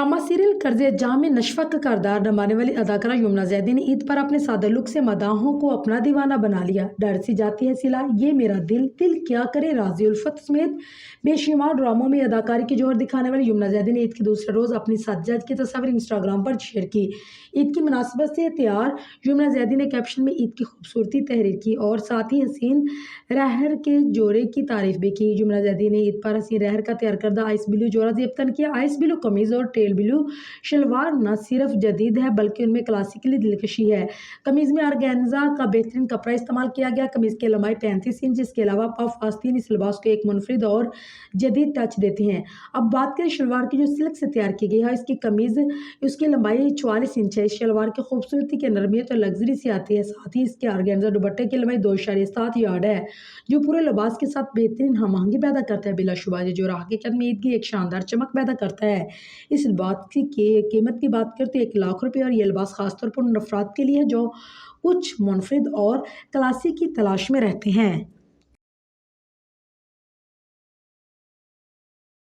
Drama serial कर्ज़े जाम में नशफ़ा का किरदार निभाने वाली अदाकारा यमुना ज़ैदी ने ईद पर अपने सादा लुक से मदाहों को अपना दीवाना बना लिया। डर सी जाती है सिला, ये मेरा दिल, दिल क्या करे, राज़ी उल्फत समेत बेशुमार ड्रामों में अदाकारी की जोहर दिखाने वाली यमुना ज़ैदी ने ईद के दूसरे रोज़ अपनी सज्जाद की तस्वीर इंस्टाग्राम पर शेयर की। ईद की मुनासिबत से तैयार यमुना ज़ैदी ने कैप्शन में ईद की खूबसूरती तहरीर की और साथ ही हसीन रहर के जोड़े की तारीफ भी की। यमुना ज़ैदी ने ईद पर हसीन रहर का तैयार करदा आइस ब्लू जोड़ा ज़ेबतन किया। आइस ब्लू कमीज़ और टेल ब्लू शलवार न सिर्फ जदीद है बल्कि उनमें क्लासिकली दिलकशी है। कमीज़ में ऑर्गेन्जा का बेहतरीन कपड़ा इस्तेमाल किया गया। कमीज़ की लंबाई 35 इंच, इसके अलावा पफ आस्तीन इस लिबास को एक मुनफरिद और जदीद टच देते हैं। अब बात करें शलवार की, जो सिल्क से तैयार की गई है। इसकी कमीज़ उसकी लंबाई 44 इंच है। इस शलवार की खूबसूरती की नरमियत और लग्जरी से आती है। साथ ही इसके ऑर्गेन्जा दुपट्टे की लंबाई 2.7 यार्ड है, जो पूरे लिबास के साथ बेहतरीन हमआहंगी पैदा करता है। बिलाशुबा ये जो हकीकत में ईद की एक शानदार चमक पैदा करता है। इस लिबास की कीमत की बात करते हैं 1 लाख रुपये, और ये लिबास खासतौर पर उन अफराद के लिए है जो कुछ मुनफरिद और क्लासी की तलाश में रहते हैं।